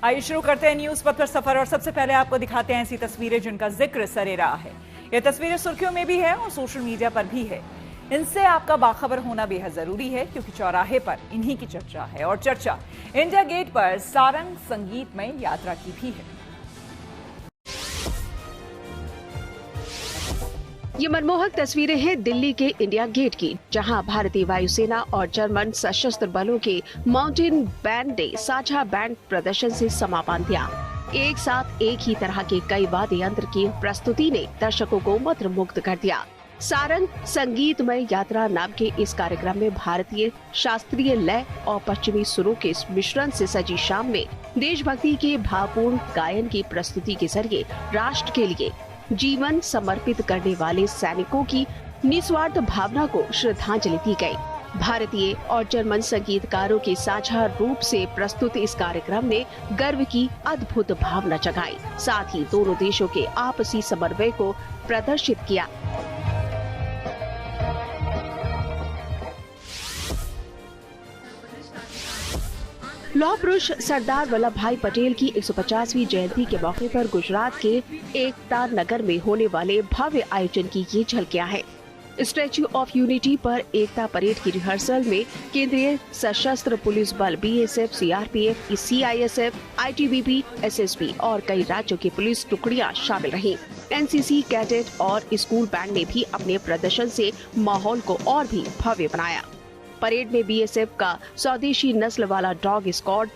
आइए शुरू करते हैं न्यूज पथ पर सफर और सबसे पहले आपको दिखाते हैं ऐसी तस्वीरें जिनका जिक्र सरे रहा है। ये तस्वीरें सुर्खियों में भी है और सोशल मीडिया पर भी है। इनसे आपका बाखबर होना बेहद जरूरी है क्योंकि चौराहे पर इन्हीं की चर्चा है और चर्चा इंडिया गेट पर सारंग संगीतमय यात्रा की भी है। ये मनमोहक तस्वीरें हैं दिल्ली के इंडिया गेट की, जहां भारतीय वायुसेना और जर्मन सशस्त्र बलों के माउंटेन बैंड ने साझा बैंड प्रदर्शन से समापन दिया। एक साथ एक ही तरह के कई वाद्य यंत्र की प्रस्तुति ने दर्शकों को मंत्रमुग्ध कर दिया। सारंग संगीतमय यात्रा नाम के इस कार्यक्रम में भारतीय शास्त्रीय लय और पश्चिमी सुरों के मिश्रण से सजी शाम में देशभक्ति के भावपूर्ण गायन की प्रस्तुति के जरिए राष्ट्र के लिए जीवन समर्पित करने वाले सैनिकों की निस्वार्थ भावना को श्रद्धांजलि दी गई। भारतीय और जर्मन संगीतकारों के साझा रूप से प्रस्तुत इस कार्यक्रम ने गर्व की अद्भुत भावना जगाई, साथ ही दोनों देशों के आपसी समन्वय को प्रदर्शित किया। लौह पुरुष सरदार वल्लभ भाई पटेल की 150वीं जयंती के मौके पर गुजरात के एकता नगर में होने वाले भव्य आयोजन की ये झलकियां हैं। स्टैच्यू ऑफ यूनिटी पर एकता परेड की रिहर्सल में केंद्रीय सशस्त्र पुलिस बल BSF, CRPF, CISF, ITBP, SSB और कई राज्यों की पुलिस टुकड़ियां शामिल रहीं। एनसीसी कैडेट और स्कूल बैंड ने भी अपने प्रदर्शन से माहौल को और भी भव्य बनाया। परेड में बीएसएफ का स्वदेशी नस्ल वाला डॉग स्क्वाड,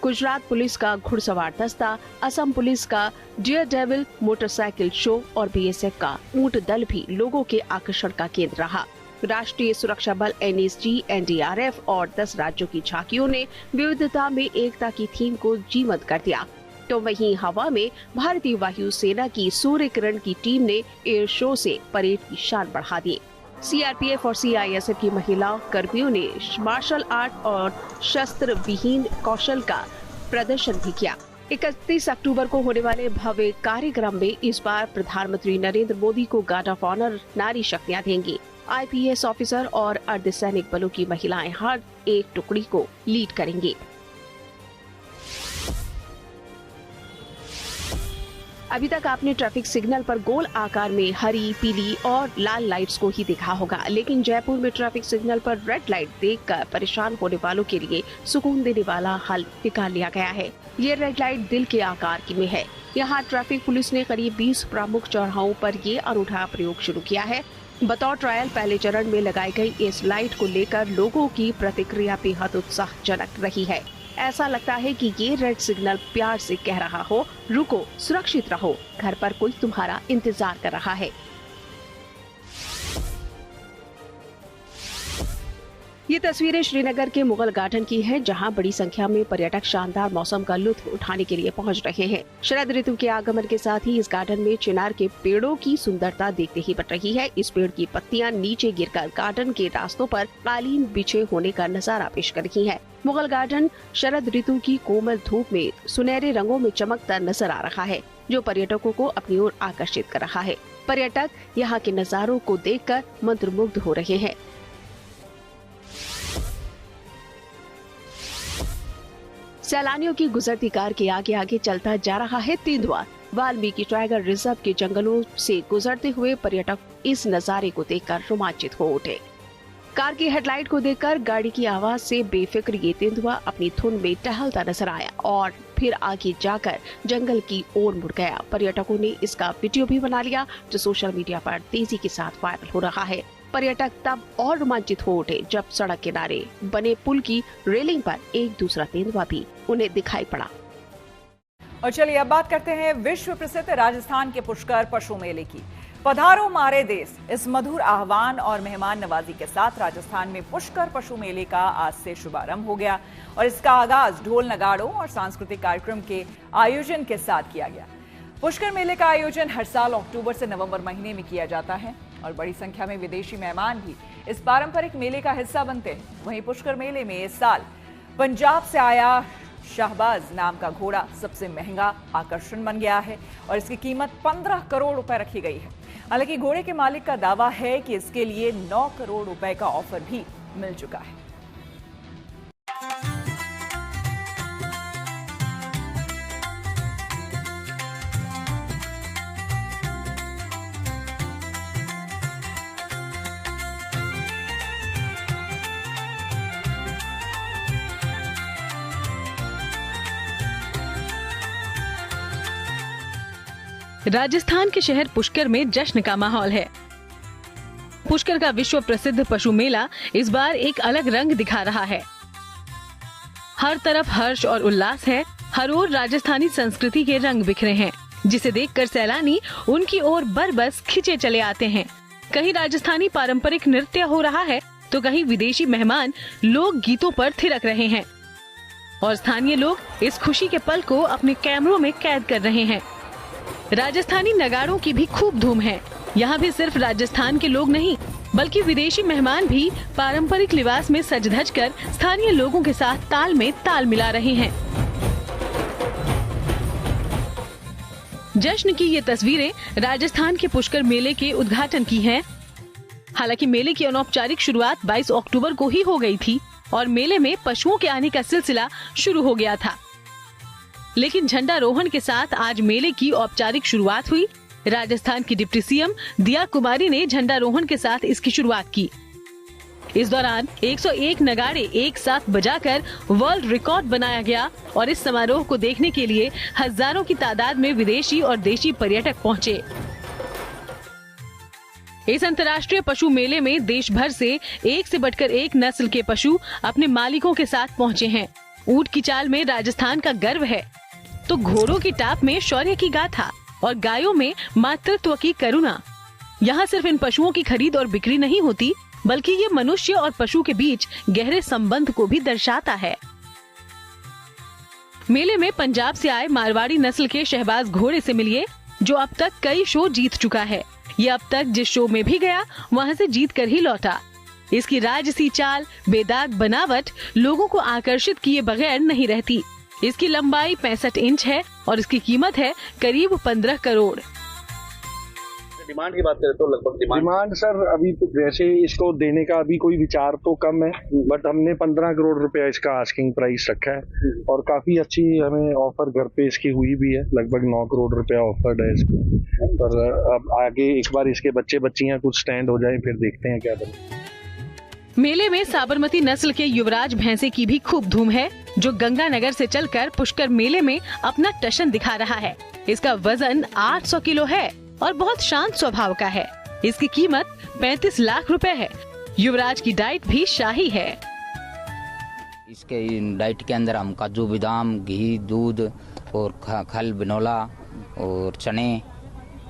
गुजरात पुलिस का घुड़सवार दस्ता, असम पुलिस का डियर डेविल मोटरसाइकिल शो और बीएसएफ का ऊंट दल भी लोगों के आकर्षण का केंद्र रहा। राष्ट्रीय सुरक्षा बल एनएसजी, एनडीआरएफ और 10 राज्यों की झांकियों ने विविधता में एकता की थीम को जीवंत कर दिया। तो वहीं हवा में भारतीय वायु सेना की सूर्य किरण की टीम ने एयर शो से परेड की शान बढ़ा दी। सीआरपीएफ और सीआईएसएफ की महिला कर्मियों ने मार्शल आर्ट और शस्त्र विहीन कौशल का प्रदर्शन भी किया। 31 अक्टूबर को होने वाले भव्य कार्यक्रम में इस बार प्रधानमंत्री नरेंद्र मोदी को गार्ड ऑफ ऑनर नारी शक्तियां देंगी। आईपीएस ऑफिसर और अर्धसैनिक बलों की महिलाएं हर एक टुकड़ी को लीड करेंगी। अभी तक आपने ट्रैफिक सिग्नल पर गोल आकार में हरी, पीली और लाल लाइट्स को ही देखा होगा, लेकिन जयपुर में ट्रैफिक सिग्नल पर रेड लाइट देखकर परेशान होने वालों के लिए सुकून देने वाला हल निकाल लिया गया है। ये रेड लाइट दिल के आकार की में है। यहाँ ट्रैफिक पुलिस ने करीब 20 प्रमुख चौराहों पर ये अनूठा प्रयोग शुरू किया है। बतौर ट्रायल पहले चरण में लगाई गई इस लाइट को लेकर लोगों की प्रतिक्रिया बेहद उत्साहजनक रही है। ऐसा लगता है कि ये रेड सिग्नल प्यार से कह रहा हो, रुको, सुरक्षित रहो, घर पर कोई तुम्हारा इंतजार कर रहा है। ये तस्वीरें श्रीनगर के मुगल गार्डन की हैं, जहां बड़ी संख्या में पर्यटक शानदार मौसम का लुत्फ उठाने के लिए पहुंच रहे हैं। शरद ऋतु के आगमन के साथ ही इस गार्डन में चिनार के पेड़ों की सुंदरता देखते ही बढ़ रही है। इस पेड़ की पत्तियां नीचे गिरकर गार्डन के रास्तों पर कालीन बिछे होने का नजारा पेश कर रही है। मुगल गार्डन शरद ऋतु की कोमल धूप में सुनहरे रंगों में चमकता नजर आ रहा है, जो पर्यटकों को अपनी ओर आकर्षित कर रहा है। पर्यटक यहाँ के नजारों को देखकर मंत्रमुग्ध हो रहे हैं। सैलानियों की गुजरती कार के आगे आगे चलता जा रहा है तेंदुआ। वाल्मीकि टाइगर रिजर्व के जंगलों से गुजरते हुए पर्यटक इस नजारे को देखकर रोमांचित हो उठे। कार की हेडलाइट को देखकर गाड़ी की आवाज से बेफिक्र ये तेंदुआ अपनी धुन में टहलता नजर आया और फिर आगे जाकर जंगल की ओर मुड़ गया। पर्यटकों ने इसका वीडियो भी बना लिया, जो सोशल मीडिया पर तेजी के साथ वायरल हो रहा है। पर्यटक तब और रोमांचित हो उठे जब सड़क किनारे बने पुल की रेलिंग पर एक दूसरा तेंदुआ भी उन्हें दिखाई पड़ा। और चलिए अब बात करते हैं विश्व प्रसिद्ध राजस्थान के पुष्कर पशु मेले की। पधारो मारे देश, इस मधुर आह्वान और मेहमान नवाजी के साथ राजस्थान में पुष्कर पशु मेले का आज से शुभारंभ हो गया और इसका आगाज ढोल नगाड़ों और सांस्कृतिक कार्यक्रम के आयोजन के साथ किया गया। पुष्कर मेले का आयोजन हर साल अक्टूबर से नवंबर महीने में किया जाता है और बड़ी संख्या में विदेशी मेहमान भी इस पारंपरिक मेले का हिस्सा बनते हैं। वहीं पुष्कर मेले में इस साल पंजाब से आया शाहबाज नाम का घोड़ा सबसे महंगा आकर्षण बन गया है और इसकी कीमत 15 करोड़ रुपए रखी गई है। हालांकि घोड़े के मालिक का दावा है कि इसके लिए 9 करोड़ रुपए का ऑफर भी मिल चुका है। राजस्थान के शहर पुष्कर में जश्न का माहौल है। पुष्कर का विश्व प्रसिद्ध पशु मेला इस बार एक अलग रंग दिखा रहा है। हर तरफ हर्ष और उल्लास है। हर ओर राजस्थानी संस्कृति के रंग बिखरे हैं, जिसे देखकर सैलानी उनकी ओर बरबस खिंचे चले आते हैं। कहीं राजस्थानी पारंपरिक नृत्य हो रहा है तो कहीं विदेशी मेहमान लोक गीतों पर थिरक रहे हैं और स्थानीय लोग इस खुशी के पल को अपने कैमरों में कैद कर रहे हैं। राजस्थानी नगाड़ों की भी खूब धूम है। यहाँ भी सिर्फ राजस्थान के लोग नहीं बल्कि विदेशी मेहमान भी पारंपरिक लिबास में सज धज कर स्थानीय लोगों के साथ ताल में ताल मिला रहे हैं। जश्न की ये तस्वीरें राजस्थान के पुष्कर मेले के उद्घाटन की हैं। हालांकि मेले की अनौपचारिक शुरुआत 22 अक्टूबर को ही हो गई थी और मेले में पशुओं के आने का सिलसिला शुरू हो गया था। लेकिन झंडारोहण के साथ आज मेले की औपचारिक शुरुआत हुई। राजस्थान की डिप्टी सीएम दिया कुमारी ने झंडारोहण के साथ इसकी शुरुआत की। इस दौरान 101 नगाड़े एक साथ बजाकर वर्ल्ड रिकॉर्ड बनाया गया और इस समारोह को देखने के लिए हजारों की तादाद में विदेशी और देशी पर्यटक पहुंचे। इस अंतर्राष्ट्रीय पशु मेले में देश भर से एक से बढ़कर एक नस्ल के पशु अपने मालिकों के साथ पहुंचे हैं। ऊंट की चाल में राजस्थान का गर्व है तो घोड़ों की टाप में शौर्य की गाथा और गायों में मातृत्व की करुणा। यहाँ सिर्फ इन पशुओं की खरीद और बिक्री नहीं होती बल्कि ये मनुष्य और पशु के बीच गहरे संबंध को भी दर्शाता है। मेले में पंजाब से आए मारवाड़ी नस्ल के शहबाज घोड़े से मिलिए जो अब तक कई शो जीत चुका है। ये अब तक जिस शो में भी गया वहाँ से जीत कर ही लौटा। इसकी राजसी चाल, बेदाग बनावट लोगों को आकर्षित किए बगैर नहीं रहती। इसकी लंबाई 65 इंच है और इसकी कीमत है करीब 15 करोड़। डिमांड की बात करें तो लगभग डिमांड सर अभी तो वैसे इसको देने का अभी कोई विचार तो कम है, बट हमने 15 करोड़ रुपया इसका आस्किंग प्राइस रखा है और काफी अच्छी हमें ऑफर घर पे इसकी हुई भी है। लगभग 9 करोड़ रुपया ऑफर्ड है इसको। पर अब आगे एक बार इसके बच्चे बच्चियां कुछ स्टैंड हो जाए फिर देखते हैं क्या बने। मेले में साबरमती नस्ल के युवराज भैंसे की भी खूब धूम है जो गंगानगर से चलकर पुष्कर मेले में अपना टशन दिखा रहा है। इसका वजन 800 किलो है और बहुत शांत स्वभाव का है। इसकी कीमत 35 लाख रुपए है। युवराज की डाइट भी शाही है। इसके डाइट के अंदर हम काजू बादाम, घी, दूध और खल, बिनोला और चने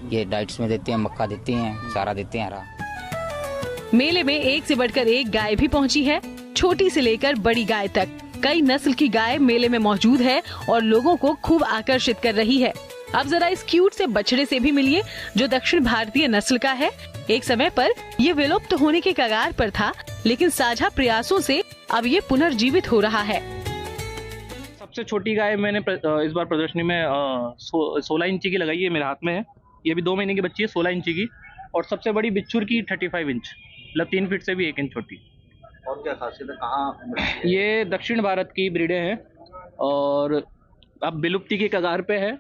ये डाइट्स में देते हैं। मक्का देते हैं, चारा देते हैं हरा। मेले में एक से बढ़कर एक गाय भी पहुंची है, छोटी से लेकर बड़ी गाय तक। कई नस्ल की गाय मेले में मौजूद है और लोगों को खूब आकर्षित कर रही है। अब जरा इस क्यूट से बछड़े से भी मिलिए जो दक्षिण भारतीय नस्ल का है। एक समय पर ये विलुप्त होने के कगार पर था, लेकिन साझा प्रयासों से अब ये पुनर्जीवित हो रहा है। सबसे छोटी गाय मैंने इस बार प्रदर्शनी में 16 इंची की लगाई है, मेरे हाथ में है। ये भी 2 महीने की बच्ची है, 16 इंची की। और सबसे बड़ी बिच्छुर की 35 इंच, मतलब 3 फीट से भी 1 इंच छोटी। और क्या खासियत है, कहाँ? ये दक्षिण भारत की ब्रीडें हैं और अब विलुप्ति की कगार पे है,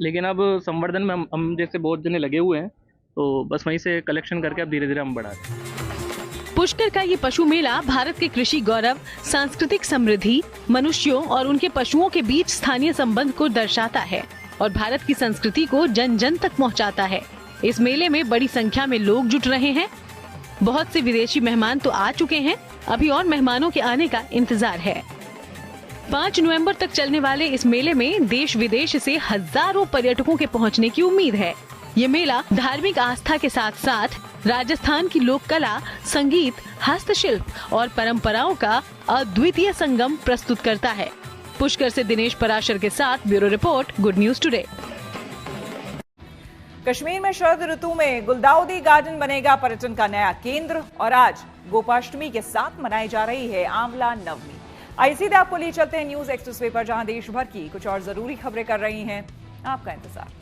लेकिन अब संवर्धन में हम जैसे बहुत जने लगे हुए हैं, तो बस वहीं से कलेक्शन करके अब धीरे धीरे हम बढ़ा रहे हैं। पुष्कर का ये पशु मेला भारत के कृषि गौरव, सांस्कृतिक समृद्धि, मनुष्यों और उनके पशुओं के बीच स्थानीय संबंध को दर्शाता है और भारत की संस्कृति को जन जन तक पहुंचाता है। इस मेले में बड़ी संख्या में लोग जुट रहे हैं। बहुत से विदेशी मेहमान तो आ चुके हैं, अभी और मेहमानों के आने का इंतजार है। 5 नवंबर तक चलने वाले इस मेले में देश विदेश से हजारों पर्यटकों के पहुंचने की उम्मीद है। ये मेला धार्मिक आस्था के साथ साथ राजस्थान की लोक कला, संगीत, हस्तशिल्प और परंपराओं का अद्वितीय संगम प्रस्तुत करता है। पुष्कर से दिनेश पराशर के साथ bureau report, good news today. Kashmir में शरद ऋतु में गुलदाउदी गार्डन बनेगा पर्यटन का नया केंद्र और आज गोपाष्टमी के साथ मनाई जा रही है आंवला नवमी। आइए सीधे आपको लिए चलते हैं न्यूज एक्सप्रेस पर, जहां देश भर की कुछ और जरूरी खबरें कर रही हैं आपका इंतजार।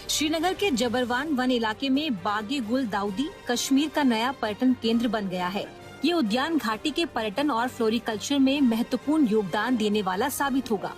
श्रीनगर के जबरवान वन इलाके में बागे गुल दाऊदी कश्मीर का नया पर्यटन केंद्र बन गया है। ये उद्यान घाटी के पर्यटन और फ्लोरिकल्चर में महत्वपूर्ण योगदान देने वाला साबित होगा।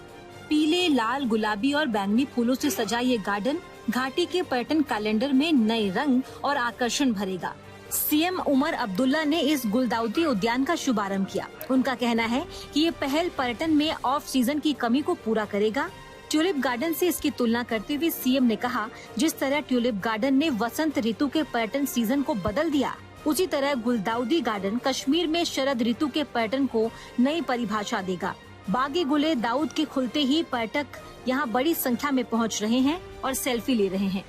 पीले, लाल, गुलाबी और बैंगनी फूलों से सजा ये गार्डन घाटी के पर्यटन कैलेंडर में नए रंग और आकर्षण भरेगा। सीएम उमर अब्दुल्ला ने इस गुलदाउदी उद्यान का शुभारंभ किया। उनका कहना है कि ये पहल पर्यटन में ऑफ सीजन की कमी को पूरा करेगा। ट्यूलिप गार्डन से इसकी तुलना करते हुए सीएम ने कहा, जिस तरह ट्यूलिप गार्डन ने वसंत ऋतु के पर्यटन सीजन को बदल दिया, उसी तरह गुलदाउदी गार्डन कश्मीर में शरद ऋतु के पर्यटन को नई परिभाषा देगा। बागे गुले दाऊद के खुलते ही पर्यटक यहाँ बड़ी संख्या में पहुँच रहे हैं और सेल्फी ले रहे हैं।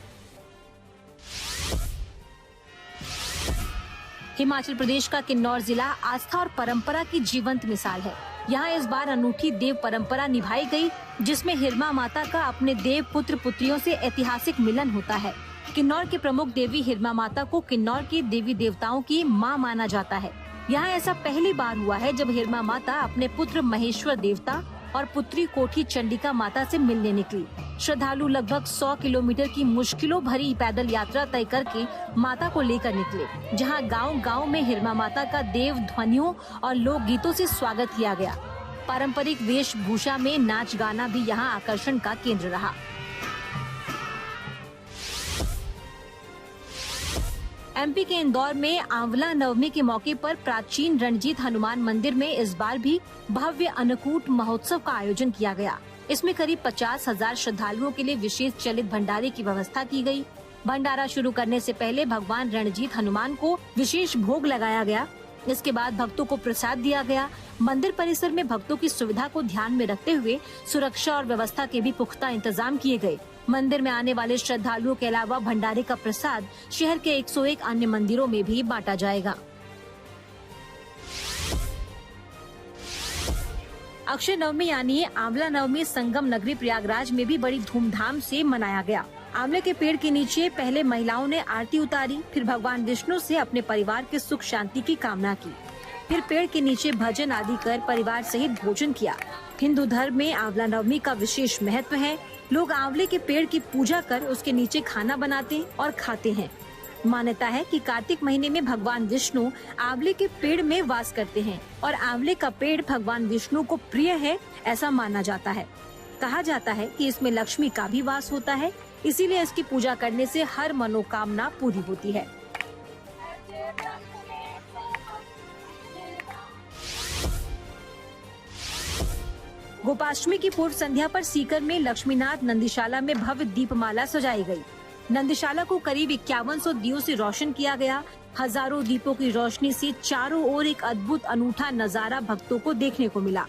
हिमाचल प्रदेश का किन्नौर जिला आस्था और परंपरा की जीवंत मिसाल है। यहाँ इस बार अनूठी देव परंपरा निभाई गई, जिसमें हिरमा माता का अपने देव पुत्र पुत्रियों से ऐतिहासिक मिलन होता है। किन्नौर के प्रमुख देवी हिरमा माता को किन्नौर के देवी देवताओं की मां माना जाता है। यहाँ ऐसा पहली बार हुआ है जब हिरमा माता अपने पुत्र महेश्वर देवता और पुत्री कोठी चंडिका माता से मिलने निकली। श्रद्धालु लगभग 100 किलोमीटर की मुश्किलों भरी पैदल यात्रा तय करके माता को लेकर निकले, जहां गांव-गांव में हिरमा माता का देव ध्वनियों और लोक गीतों से स्वागत किया गया। पारंपरिक वेशभूषा में नाच गाना भी यहां आकर्षण का केंद्र रहा। एमपी के इंदौर में आंवला नवमी के मौके पर प्राचीन रणजीत हनुमान मंदिर में इस बार भी भव्य अन्नकूट महोत्सव का आयोजन किया गया। इसमें करीब 50,000 श्रद्धालुओं के लिए विशेष चलित भंडारे की व्यवस्था की गई। भंडारा शुरू करने से पहले भगवान रणजीत हनुमान को विशेष भोग लगाया गया। इसके बाद भक्तों को प्रसाद दिया गया। मंदिर परिसर में भक्तों की सुविधा को ध्यान में रखते हुए सुरक्षा और व्यवस्था के भी पुख्ता इंतजाम किए गए। मंदिर में आने वाले श्रद्धालुओं के अलावा भंडारे का प्रसाद शहर के 101 अन्य मंदिरों में भी बांटा जाएगा। अक्षय नवमी यानी आंवला नवमी संगम नगरी प्रयागराज में भी बड़ी धूमधाम से मनाया गया। आंवले के पेड़ के नीचे पहले महिलाओं ने आरती उतारी, फिर भगवान विष्णु से अपने परिवार के सुख शांति की कामना की, फिर पेड़ के नीचे भजन आदि कर परिवार सहित भोजन किया। हिंदू धर्म में आंवला नवमी का विशेष महत्व है। लोग आंवले के पेड़ की पूजा कर उसके नीचे खाना बनाते और खाते हैं। मान्यता है कि कार्तिक महीने में भगवान विष्णु आंवले के पेड़ में वास करते हैं और आंवले का पेड़ भगवान विष्णु को प्रिय है, ऐसा माना जाता है। कहा जाता है कि इसमें लक्ष्मी का भी वास होता है, इसीलिए इसकी पूजा करने से हर मनोकामना पूरी होती है। गोपाष्टमी की पूर्व संध्या पर सीकर में लक्ष्मीनाथ नंदीशाला में भव्य दीपमाला सजाई गई। नंदीशाला को करीब 5100 दियों से रोशन किया गया। हजारों दीपों की रोशनी से चारों ओर एक अद्भुत अनूठा नजारा भक्तों को देखने को मिला।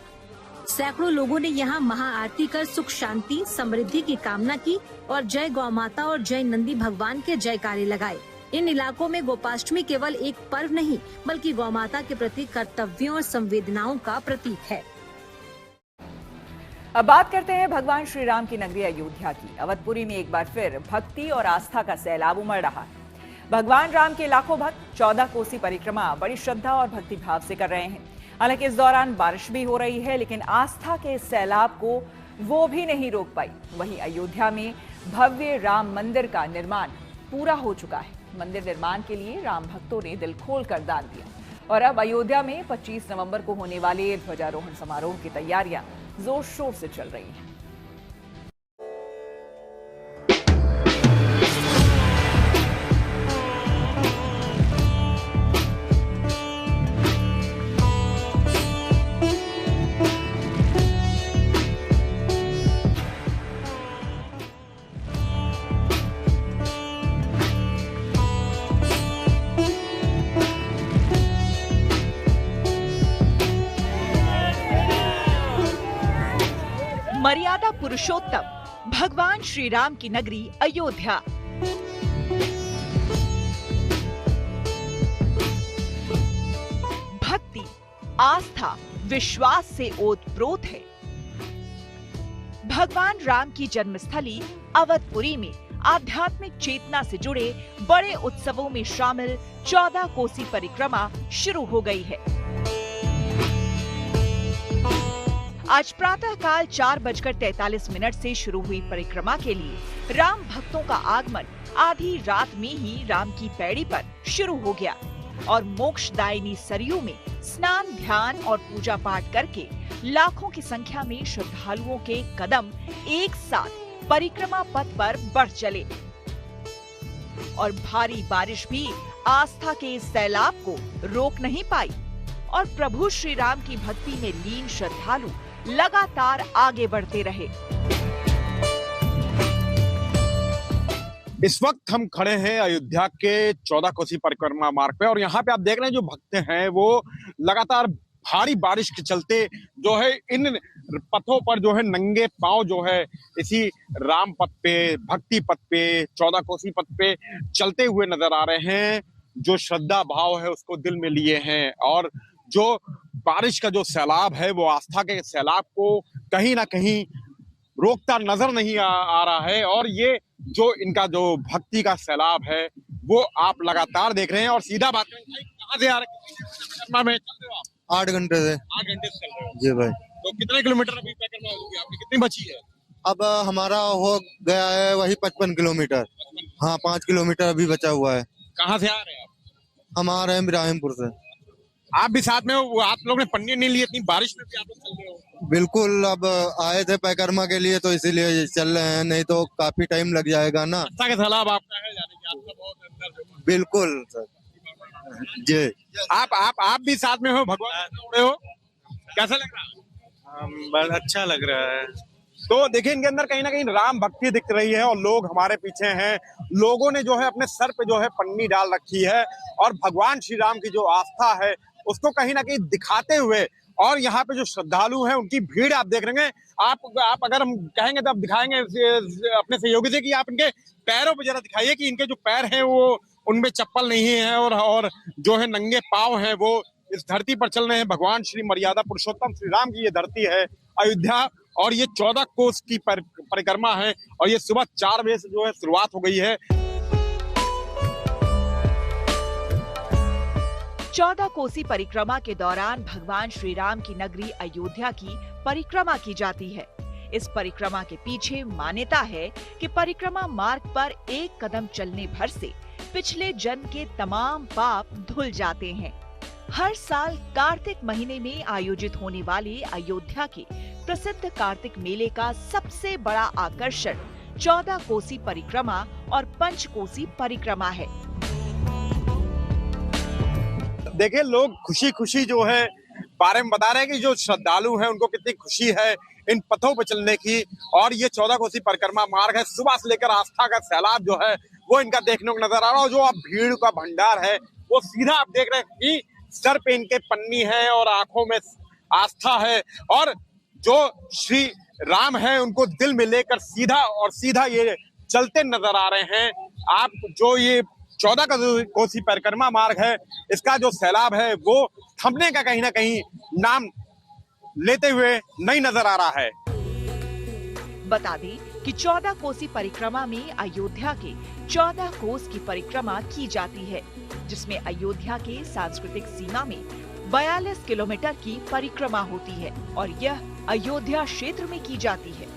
सैकड़ों लोगों ने यहाँ महाआरती कर सुख शांति समृद्धि की कामना की और जय गौ माता और जय नंदी भगवान के जयकारे लगाए। इन इलाकों में गोपाष्टमी केवल एक पर्व नहीं बल्कि गौ माता के प्रति कर्तव्यों और संवेदनाओं का प्रतीक है। अब बात करते हैं भगवान श्री राम की नगरी अयोध्या की। अवधपुरी में एक बार फिर भक्ति और आस्था का सैलाब उमड़ रहा है। भगवान राम के लाखों भक्त 14 कोसी परिक्रमा बड़ी श्रद्धा और भक्ति भाव से कर रहे हैं। हालांकि इस दौरान बारिश भी हो रही है, लेकिन आस्था के इस सैलाब को वो भी नहीं रोक पाई। वहीं अयोध्या में भव्य राम मंदिर का निर्माण पूरा हो चुका है। मंदिर निर्माण के लिए राम भक्तों ने दिल खोल कर दान दिया और अब अयोध्या में 25 नवंबर को होने वाले ध्वजारोहण समारोह की तैयारियां जोर शोर से चल रही हैं। मर्यादा पुरुषोत्तम भगवान श्री राम की नगरी अयोध्या। भक्ति, आस्था, विश्वास से ओतप्रोत है। भगवान राम की जन्मस्थली अवधपुरी में आध्यात्मिक चेतना से जुड़े बड़े उत्सवों में शामिल 14 कोसी परिक्रमा शुरू हो गई है। आज प्रातःकाल 4:43 से शुरू हुई परिक्रमा के लिए राम भक्तों का आगमन आधी रात में ही राम की पैड़ी पर शुरू हो गया और मोक्षदायिनी सरयू में स्नान, ध्यान और पूजा पाठ करके लाखों की संख्या में श्रद्धालुओं के कदम एक साथ परिक्रमा पथ पर बढ़ चले। और भारी बारिश भी आस्था के इस सैलाब को रोक नहीं पाई और प्रभु श्री राम की भक्ति में लीन श्रद्धालु लगातार आगे बढ़ते रहे। इस वक्त हम खड़े हैं अयोध्या के 14 कोसी परिक्रमा मार्ग पे और यहाँ पे आप देख रहे हैं जो भक्त हैं वो लगातार भारी बारिश के चलते जो है इन पथों पर जो है नंगे पांव जो है इसी राम पथ पे, भक्ति पथ पे, 14 कोसी पथ पे चलते हुए नजर आ रहे हैं। जो श्रद्धा भाव है उसको दिल में लिए हैं और जो बारिश का जो सैलाब है वो आस्था के सैलाब को कहीं ना कहीं रोकता नजर नहीं आ रहा है। और ये जो इनका जो भक्ति का सैलाब है वो आप लगातार देख रहे हैं। और सीधा बात करें, कहाँ से आ रहे हैं? 8 घंटे से। 8 घंटे से चल रहे हो? जी भाई। तो कितने किलोमीटर अभी तय करना होगी आपकी, कितनी बची है? अब हमारा हो गया है वही 55 किलोमीटर। हाँ, 5 किलोमीटर अभी बचा हुआ है। कहाँ से आ रहे हैं आप? हम आ रहे हैं इब्राहिमपुर से। आप भी साथ में हो? आप लोग ने पन्नी नहीं ली, इतनी बारिश में भी आप लोग चल रहे हो? बिल्कुल, अब आए थे परिक्रमा के लिए तो इसीलिए चल रहे हैं, नहीं तो काफी टाइम लग जाएगा ना। आस्था के सैलाब आपका है, यानी कि आपका बहुत अंदर। बिल्कुल सर जी। आप भी साथ में हो, भगवान जुड़े हो, कैसा लग रहा है? बस अच्छा लग रहा है। तो देखिए इनके अंदर कहीं ना कहीं राम भक्ति दिख रही है और लोग हमारे पीछे हैं। लोगों ने जो है अपने सर पे जो है पन्नी डाल रखी है और भगवान श्री राम की जो आस्था है उसको कहीं ना कहीं दिखाते हुए, और यहाँ पे जो श्रद्धालु हैं उनकी भीड़ आप देख रहे हैं। आप अगर हम कहेंगे तो आप दिखाएंगे अपने सहयोगी से कि आप इनके पैरों पे जरा दिखाइए कि इनके जो पैर हैं वो उनमें चप्पल नहीं है और जो है नंगे पांव हैं वो इस धरती पर चल रहे हैं। भगवान श्री मर्यादा पुरुषोत्तम श्री राम की ये धरती है अयोध्या और ये 14 कोस की परिक्रमा है और ये सुबह 4 बजे से जो है शुरुआत हो गई है। 14 कोसी परिक्रमा के दौरान भगवान श्री राम की नगरी अयोध्या की परिक्रमा की जाती है। इस परिक्रमा के पीछे मान्यता है कि परिक्रमा मार्ग पर एक कदम चलने भर से पिछले जन्म के तमाम पाप धुल जाते हैं। हर साल कार्तिक महीने में आयोजित होने वाले अयोध्या के प्रसिद्ध कार्तिक मेले का सबसे बड़ा आकर्षण 14 कोसी परिक्रमा और पंच कोसी परिक्रमा है। देखिए लोग खुशी खुशी जो है बारे में बता रहे हैं कि जो श्रद्धालु हैं उनको कितनी खुशी है इन पथों पर चलने की। और ये 14 कोसी परिक्रमा मार्ग है, सुबह से लेकर आस्था का सैलाब जो है वो इनका देखने को नजर आ रहा है। जो आप भीड़ का भंडार है वो सीधा आप देख रहे हैं कि सर पे इनके पन्नी है और आंखों में आस्था है और जो श्री राम है उनको दिल में लेकर सीधा ये चलते नजर आ रहे हैं। आप जो ये 14 कोसी परिक्रमा मार्ग है इसका जो सैलाब है वो थमने का कहीं ना कहीं नाम लेते हुए नहीं नजर आ रहा है। बता दें कि 14 कोसी परिक्रमा में अयोध्या के 14 कोस की परिक्रमा की जाती है, जिसमें अयोध्या के सांस्कृतिक सीमा में 42 किलोमीटर की परिक्रमा होती है और यह अयोध्या क्षेत्र में की जाती है।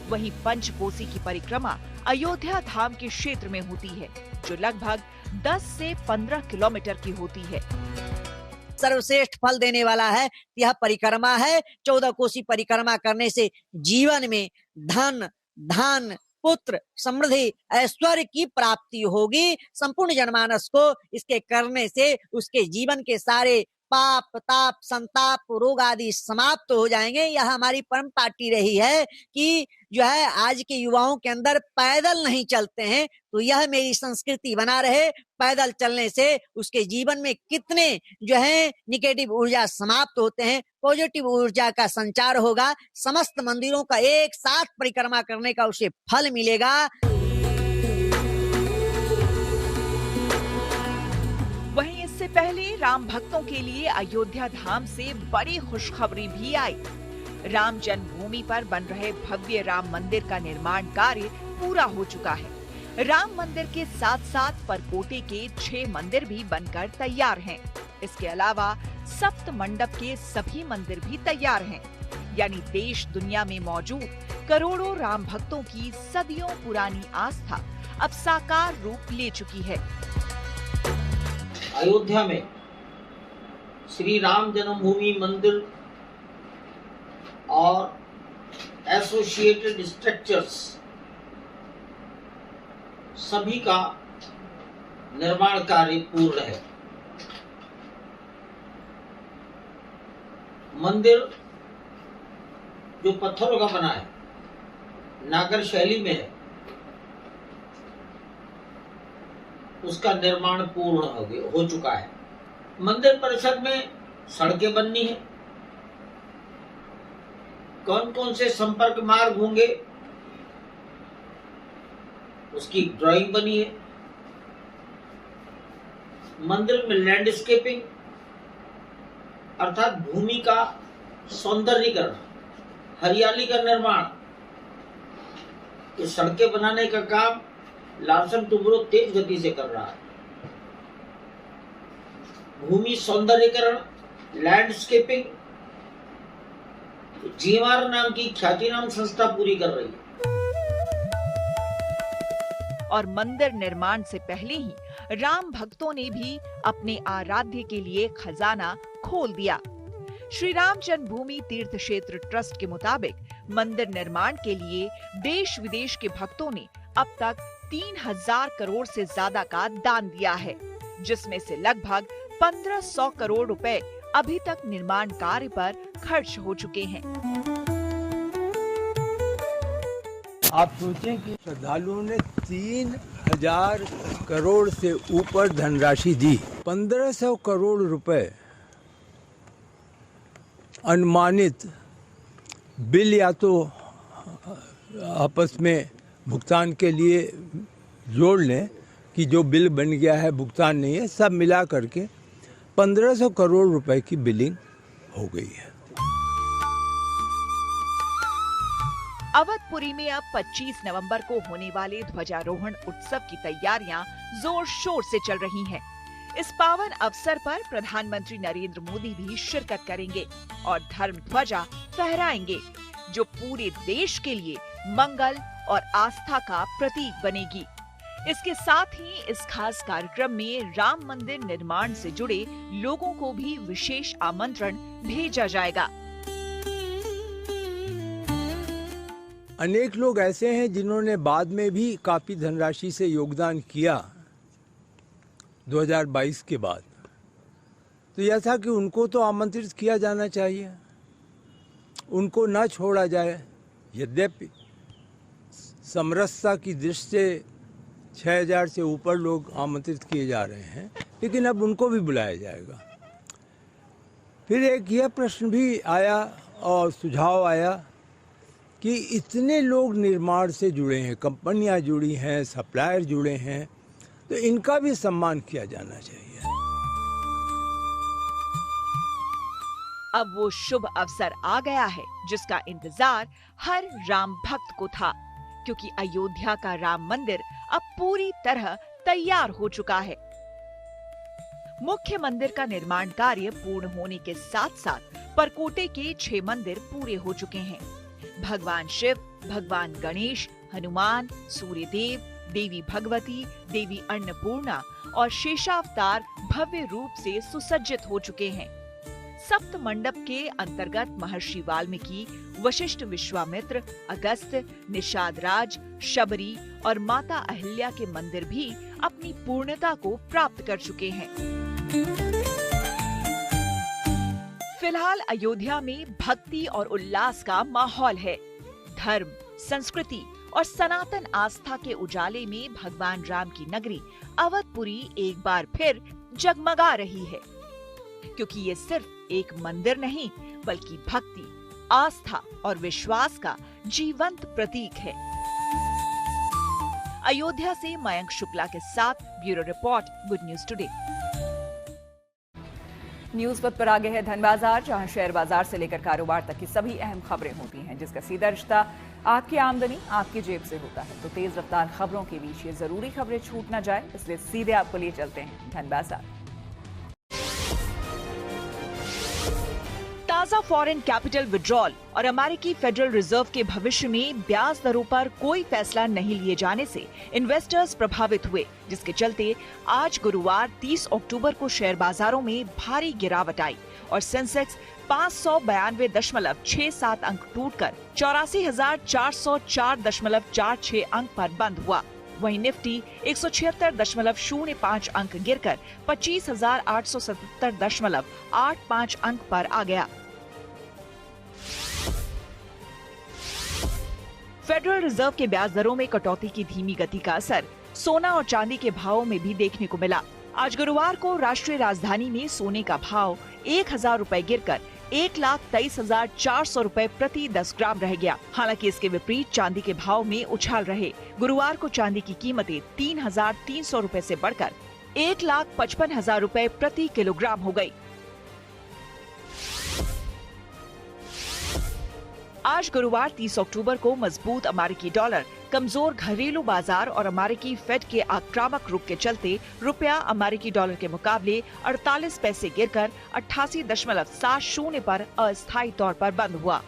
वहीं पंच कोसी की परिक्रमा अयोध्या धाम के क्षेत्र में होती है, जो लगभग 10 से 15 किलोमीटर की होती है। सर्वश्रेष्ठ फल देने वाला है यह परिक्रमा है। 14 कोसी परिक्रमा करने से जीवन में धन, धान, पुत्र, समृद्धि, ऐश्वर्य की प्राप्ति होगी। संपूर्ण जनमानस को इसके करने से उसके जीवन के सारे पाप, ताप, संताप, रोग आदि समाप्त हो जाएंगे। यह हमारी परम पार्टी रही है कि जो है आज के युवाओं के अंदर पैदल नहीं चलते हैं, तो यह मेरी संस्कृति बना रहे। पैदल चलने से उसके जीवन में कितने जो है निगेटिव ऊर्जा समाप्त होते हैं, पॉजिटिव ऊर्जा का संचार होगा। समस्त मंदिरों का एक साथ परिक्रमा करने का उसे फल मिलेगा। वहीं इससे पहले राम भक्तों के लिए अयोध्या धाम से बड़ी खुशखबरी भी आई। राम जन्मभूमि पर बन रहे भव्य राम मंदिर का निर्माण कार्य पूरा हो चुका है। राम मंदिर के साथ साथ परकोटे के 6 मंदिर भी बनकर तैयार हैं। इसके अलावा सप्त मंडप के सभी मंदिर भी तैयार हैं। यानी देश दुनिया में मौजूद करोड़ों राम भक्तों की सदियों पुरानी आस्था अब साकार रूप ले चुकी है। अयोध्या में श्री राम जन्मभूमि मंदिर और एसोसिएटेड स्ट्रक्चर्स सभी का निर्माण कार्य पूर्ण है। मंदिर जो पत्थरों का बना है, नागर शैली में है, उसका निर्माण पूर्ण हो चुका है। मंदिर परिसर में सड़कें बननी है। कौन कौन से संपर्क मार्ग होंगे उसकी ड्राइंग बनी है। मंदिर में लैंडस्केपिंग अर्थात भूमि का सौंदर्यीकरण, हरियाली का निर्माण, ये सड़कें बनाने का काम लार्सन टुब्रो तेज गति से कर रहा है। भूमि सौंदर्यीकरण, लैंडस्केपिंग जीवार नाम की ख्यातिनाम संस्था पूरी कर रही है। और मंदिर निर्माण से पहले ही राम भक्तों ने भी अपने आराध्य के लिए खजाना खोल दिया। श्री राम जन्मभूमि तीर्थ क्षेत्र ट्रस्ट के मुताबिक मंदिर निर्माण के लिए देश विदेश के भक्तों ने अब तक 3000 करोड़ से ज्यादा का दान दिया है, जिसमें से लगभग 1500 करोड़ रुपए अभी तक निर्माण कार्य पर खर्च हो चुके हैं। आप सोचें कि श्रद्धालुओं ने 3000 करोड़ से ऊपर धनराशि दी। 1500 करोड़ रुपए अनुमानित बिल या तो आपस में भुगतान के लिए जोड़ लें कि जो बिल बन गया है भुगतान नहीं है, सब मिला करके 1500 करोड़ रुपए की बिलिंग हो गई है। अवधपुरी में अब 25 नवंबर को होने वाले ध्वजारोहण उत्सव की तैयारियां जोर शोर से चल रही हैं। इस पावन अवसर पर प्रधानमंत्री नरेंद्र मोदी भी शिरकत करेंगे और धर्म ध्वजा फहराएंगे, जो पूरे देश के लिए मंगल और आस्था का प्रतीक बनेगी। इसके साथ ही इस खास कार्यक्रम में राम मंदिर निर्माण से जुड़े लोगों को भी विशेष आमंत्रण भेजा जाएगा। अनेक लोग ऐसे हैं जिन्होंने बाद में भी काफी धनराशि से योगदान किया 2022 के बाद, तो यह था कि उनको तो आमंत्रित किया जाना चाहिए, उनको न छोड़ा जाए। यद्यपि समरसता की दृष्टि से 6000 से ऊपर लोग आमंत्रित किए जा रहे हैं, लेकिन अब उनको भी बुलाया जाएगा। फिर एक यह प्रश्न भी आया और सुझाव आया कि इतने लोग निर्माण से जुड़े हैं, कंपनियां जुड़ी हैं, सप्लायर जुड़े हैं, तो इनका भी सम्मान किया जाना चाहिए। अब वो शुभ अवसर आ गया है जिसका इंतजार हर राम भक्त को था, क्योंकि अयोध्या का राम मंदिर अब पूरी तरह तैयार हो चुका है। मुख्य मंदिर का निर्माण कार्य पूर्ण होने के साथ साथ परकोटे के 6 मंदिर पूरे हो चुके हैं। भगवान शिव, भगवान गणेश, हनुमान, सूर्यदेव, देवी भगवती, देवी अन्नपूर्णा और शेषावतार भव्य रूप से सुसज्जित हो चुके हैं। सप्त मंडप के अंतर्गत महर्षि वाल्मीकि, वशिष्ठ, विश्वामित्र, अगस्त, निषाद राज, शबरी और माता अहिल्या के मंदिर भी अपनी पूर्णता को प्राप्त कर चुके हैं। फिलहाल अयोध्या में भक्ति और उल्लास का माहौल है। धर्म, संस्कृति और सनातन आस्था के उजाले में भगवान राम की नगरी अवधपुरी एक बार फिर जगमगा रही है, क्योंकि ये सिर्फ एक मंदिर नहीं बल्कि भक्ति, आस्था और विश्वास का जीवंत प्रतीक है। अयोध्या से मयंक शुक्ला के साथ bureau report, good news today. News पथ पर आगे है धन बाजार, जहां शेयर बाजार से लेकर कारोबार तक की सभी अहम खबरें होती हैं, जिसका सीधा रिश्ता आपकी आमदनी आपकी जेब से होता है। तो तेज रफ्तार खबरों के बीच ये जरूरी खबरें छूट न जाए, इसलिए सीधे आपको लिए चलते हैं धन बाजार। ताजा फॉरेन कैपिटल विड्रॉल और अमेरिकी फेडरल रिजर्व के भविष्य में ब्याज दरों पर कोई फैसला नहीं लिए जाने से इन्वेस्टर्स प्रभावित हुए, जिसके चलते आज गुरुवार 30 अक्टूबर को शेयर बाजारों में भारी गिरावट आई और सेंसेक्स 592.67 अंक टूटकर 84,404.46 अंक पर बंद हुआ। वहीं निफ्टी 176.05 अंक गिरकर 25,877.85 अंक पर आ गया। फेडरल रिजर्व के ब्याज दरों में कटौती की धीमी गति का असर सोना और चांदी के भावों में भी देखने को मिला। आज गुरुवार को राष्ट्रीय राजधानी में सोने का भाव 1,000 रुपए गिरकर 1,23,400 रुपए प्रति 10 ग्राम रह गया। हालांकि इसके विपरीत चांदी के भाव में उछाल रहे। गुरुवार को चांदी की कीमतें 3,300 रुपए से बढ़कर 1,55,000 रुपए प्रति किलोग्राम हो गई। आज गुरुवार 30 अक्टूबर को मजबूत अमेरिकी डॉलर, कमजोर घरेलू बाजार और अमेरिकी फेड के आक्रामक रुख के चलते रुपया अमेरिकी डॉलर के मुकाबले 48 पैसे गिरकर 88.70 पर अस्थायी तौर पर बंद हुआ।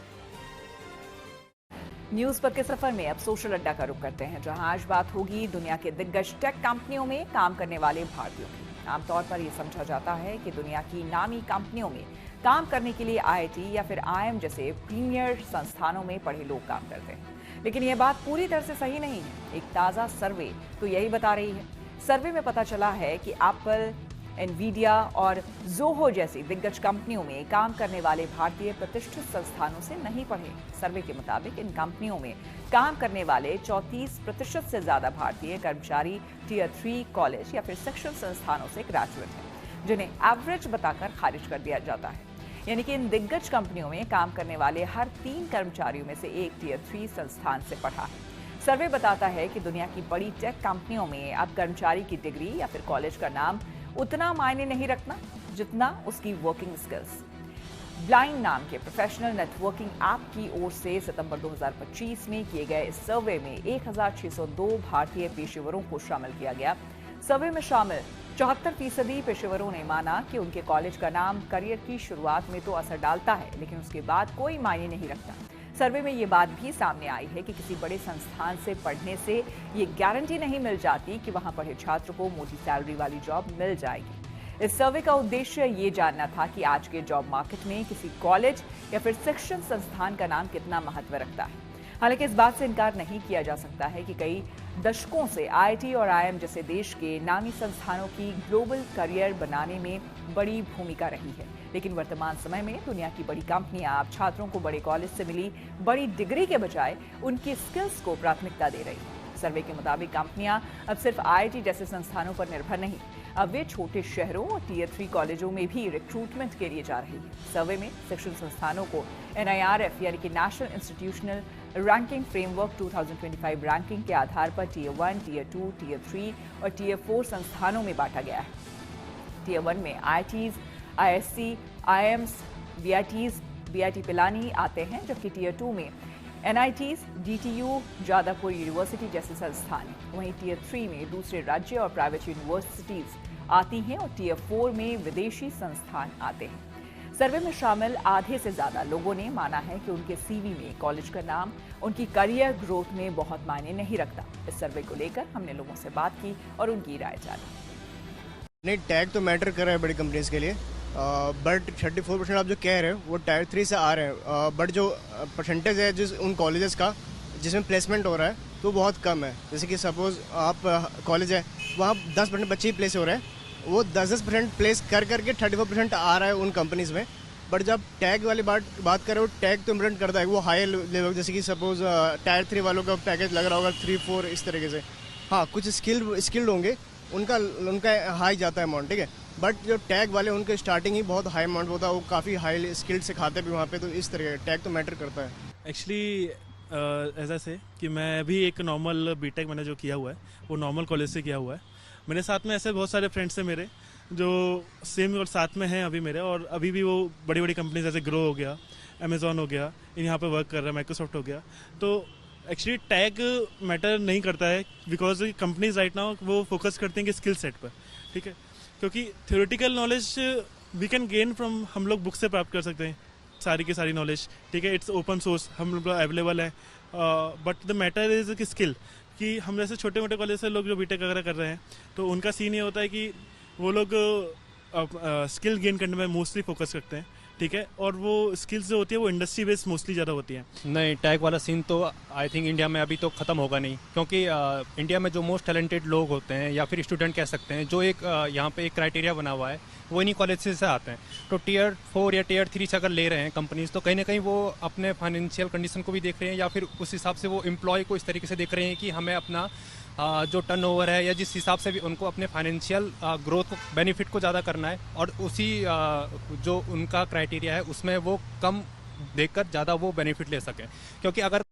न्यूज पर के सफर में अब सोशल अड्डा का रुख करते हैं, जहां आज बात होगी दुनिया के दिग्गज टेक कंपनियों में काम करने वाले भारतीयों की। आमतौर पर यह समझा जाता है कि दुनिया की नामी कंपनियों में काम करने के लिए आईआईटी या फिर आईएम जैसे प्रीमियर संस्थानों में पढ़े लोग काम करते हैं, लेकिन यह बात पूरी तरह से सही नहीं है। एक ताज़ा सर्वे तो यही बता रही है। सर्वे में पता चला है कि एप्पल, एनवीडिया और जोहो जैसी दिग्गज कंपनियों में काम करने वाले भारतीय प्रतिष्ठित संस्थानों से नहीं पढ़े। सर्वे के मुताबिक इन कंपनियों में काम करने वाले 34% से ज्यादा भारतीय कर्मचारी टियर 3 कॉलेज या फिर शिक्षण संस्थानों से ग्रेजुएट हैं, जिन्हें एवरेज बताकर खारिज कर दिया जाता है। यानी कि इन दिग्गज कंपनियों में काम करने वाले हर 3 कर्मचारियों में से एक टियर 3 संस्थान से पढ़ा है। सर्वे बताता है कि दुनिया की बड़ी टेक कंपनियों में अब कर्मचारी की डिग्री या फिर कॉलेज का नाम उतना मायने नहीं रखना जितना उसकी वर्किंग स्किल्स। ब्लाइंड नाम के प्रोफेशनल नेटवर्किंग ऐप की ओर से सितंबर 2025 में किए गए इस सर्वे में 1,602 भारतीय पेशेवरों को शामिल किया गया। सर्वे में शामिल 74% पेशेवरों ने माना कि उनके कॉलेज का नाम करियर की शुरुआत में तो असर डालता है, लेकिन उसके बाद कोई मायने नहीं रखता। सर्वे में ये बात भी सामने आई है कि किसी बड़े संस्थान से पढ़ने से ये गारंटी नहीं मिल जाती कि वहां पढ़े छात्र को मोटी सैलरी वाली जॉब मिल जाएगी। इस सर्वे का उद्देश्य ये जानना था कि आज के जॉब मार्केट में किसी कॉलेज या फिर शिक्षण संस्थान का नाम कितना महत्व रखता है। हालांकि इस बात से इनकार नहीं किया जा सकता है कि कई दशकों से आईआईटी और आईएम जैसे देश के नामी संस्थानों की ग्लोबल करियर बनाने में बड़ी भूमिका रही है, लेकिन वर्तमान समय में दुनिया की बड़ी कंपनियां अब छात्रों को बड़े कॉलेज से मिली बड़ी डिग्री के बजाय उनकी स्किल्स को प्राथमिकता दे रही है। सर्वे के मुताबिक कंपनियां अब सिर्फ आईआईटी जैसे संस्थानों पर निर्भर नहीं, अब वे छोटे शहरों और टियर 3 कॉलेजों में भी रिक्रूटमेंट के लिए जा रही है। सर्वे में शिक्षण संस्थानों को NIRF यानी कि national institutional ranking framework 2025 ranking के आधार पर टियर 1, टियर 2, टियर 3 और टियर 4 संस्थानों में बांटा गया है। टियर 1 में IITs, ISC, IIMs, VITs, VIT Pilani आते हैं, जबकि टियर 2 में NITs, DTU, जादवपुर यूनिवर्सिटी जैसे संस्थान हैं। वहीं टियर 3 में दूसरे राज्य और प्राइवेट यूनिवर्सिटीज आती हैं और टियर 4 में विदेशी संस्थान आते हैं। सर्वे में शामिल आधे से ज्यादा लोगों ने माना है कि उनके CV में कॉलेज का नाम उनकी करियर ग्रोथ में बहुत मायने नहीं रखता। इस सर्वे को लेकर हमने लोगों से बात की और उनकी राय जानी। नहीं, टैग तो मैटर कर रहा है बड़ी कंपनीज के लिए, बट 34% आप जो कह रहे हो वो टायर 3 से आ रहे हैं, बट जो परसेंटेज है जिस उन कॉलेजेस का जिसमें प्लेसमेंट हो रहा है तो बहुत कम है। जैसे कि सपोज आप कॉलेज है वहाँ 10% बच्चे ही प्लेस हो रहे हैं, वो 10% प्लेस कर करके 34% आ रहा है उन कंपनीज में। बट जब टैग वाली बात करें, टैग तो इम्पोर्टेंट करता है, वो हाई लेवल, जैसे कि सपोज टायर 3 वालों का पैकेज लग रहा होगा 3-4 इस तरीके से। हाँ, कुछ स्किल्ड होंगे, उनका हाई जाता है अमाउंट, ठीक है। बट जो टैग वाले उनके स्टार्टिंग ही बहुत हाई अमाउंट होता है, वो काफ़ी हाई स्किल्ड से खाते भी वहाँ पे, तो इस तरह टैग तो मैटर करता है। एक्चुअली ऐसा से कि मैं भी एक नॉर्मल बीटेक मैंने जो किया हुआ है वो नॉर्मल कॉलेज से किया हुआ है। मेरे साथ में ऐसे बहुत सारे फ्रेंड्स हैं मेरे जो सेम और साथ में हैं अभी मेरे, और अभी भी वो बड़ी बड़ी कंपनी जैसे ग्रो हो गया, अमेजोन हो गया, यहाँ पे वर्क कर रहा है, माइक्रोसॉफ्ट हो गया। तो एक्चुअली टैग मैटर नहीं करता है, बिकॉज कंपनीज राइट नाउ वो फोकस करते हैं कि स्किल सेट पर, ठीक है। क्योंकि theoretical knowledge we can gain from, हम लोग बुक से प्राप्त कर सकते हैं सारी की सारी नॉलेज, ठीक है। इट्स ओपन सोर्स, हम लोग अवेलेबल है। बट द मैटर इज कि स्किल, कि हम जैसे छोटे मोटे कॉलेज से लोग जो बीटेक वगैरह कर रहे हैं तो उनका सीन ये होता है कि वो लोग स्किल गेन करने में मोस्टली फोकस करते हैं, ठीक है, और वो स्किल्स जो होती है वो इंडस्ट्री बेस्ड मोस्टली ज़्यादा होती है। नहीं, टैग वाला सीन तो आई थिंक इंडिया में अभी तो ख़त्म होगा नहीं, क्योंकि इंडिया में जो मोस्ट टैलेंटेड लोग होते हैं या फिर स्टूडेंट कह सकते हैं, जो एक यहाँ पे एक क्राइटेरिया बना हुआ है, वो इन्हीं कॉलेज से आते हैं। तो टियर 4 या टियर 3 से अगर ले रहे हैं कंपनीज, तो कहीं ना कहीं वो अपने फाइनेंशियल कंडीशन को भी देख रहे हैं, या फिर उस हिसाब से वो एम्प्लॉय को इस तरीके से देख रहे हैं कि हमें अपना जो टर्नओवर है या जिस हिसाब से भी उनको अपने फाइनेंशियल ग्रोथ को, बेनिफिट को ज़्यादा करना है, और उसी जो उनका क्राइटेरिया है उसमें वो कम देकर ज़्यादा वो बेनिफिट ले सकें। क्योंकि अगर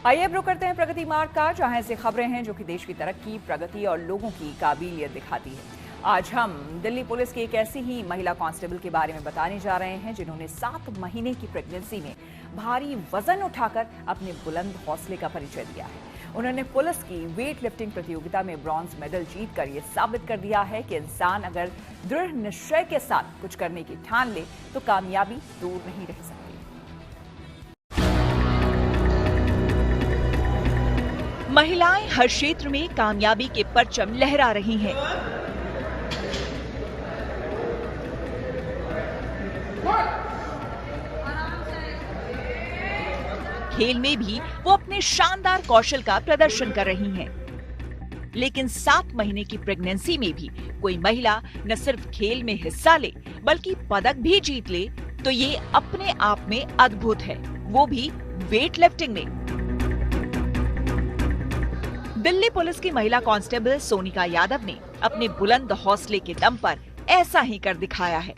आइए अब रुक करते हैं प्रगति मार्ग का, जहां से खबरें हैं जो कि देश की तरक्की, प्रगति और लोगों की काबिलियत दिखाती है। आज हम दिल्ली पुलिस की एक ऐसी ही महिला कांस्टेबल के बारे में बताने जा रहे हैं जिन्होंने 7 महीने की प्रेगनेंसी में भारी वजन उठाकर अपने बुलंद हौसले का परिचय दिया है। उन्होंने पुलिस की वेट लिफ्टिंग प्रतियोगिता में ब्रॉन्ज मेडल जीतकर ये साबित कर दिया है कि इंसान अगर दृढ़ निश्चय के साथ कुछ करने की ठान ले तो कामयाबी दूर नहीं रह सकती। महिलाएं हर क्षेत्र में कामयाबी के परचम लहरा रही हैं। खेल में भी वो अपने शानदार कौशल का प्रदर्शन कर रही हैं। लेकिन 7 महीने की प्रेगनेंसी में भी कोई महिला न सिर्फ खेल में हिस्सा ले बल्कि पदक भी जीत ले तो ये अपने आप में अद्भुत है, वो भी वेट लिफ्टिंग में। दिल्ली पुलिस की महिला कांस्टेबल सोनिका यादव ने अपने बुलंद हौसले के दम पर ऐसा ही कर दिखाया है।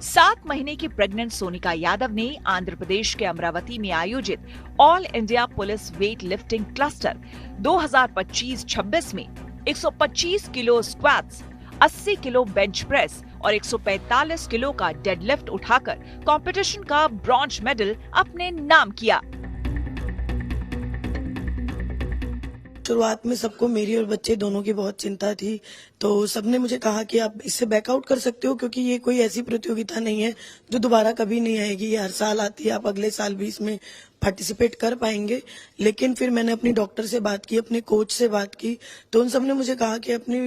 7 महीने की प्रेग्नेंट सोनिका यादव ने आंध्र प्रदेश के अमरावती में आयोजित all India police weight lifting cluster 2025-26 में 125 kilo squats, 80 kilo bench press और 145 किलो का डेडलिफ्ट उठाकर कंपटीशन का ब्रॉन्ज मेडल अपने नाम किया। शुरुआत में सबको, मेरी और बच्चे दोनों की बहुत चिंता थी, तो सबने मुझे कहा कि आप इससे बैकआउट कर सकते हो, क्योंकि ये कोई ऐसी प्रतियोगिता नहीं है जो दोबारा कभी नहीं आएगी, ये हर साल आती है, आप अगले साल भी इसमें पार्टिसिपेट कर पाएंगे। लेकिन फिर मैंने अपनी डॉक्टर से बात की, अपने कोच से बात की, तो उन सब ने मुझे कहा कि अपनी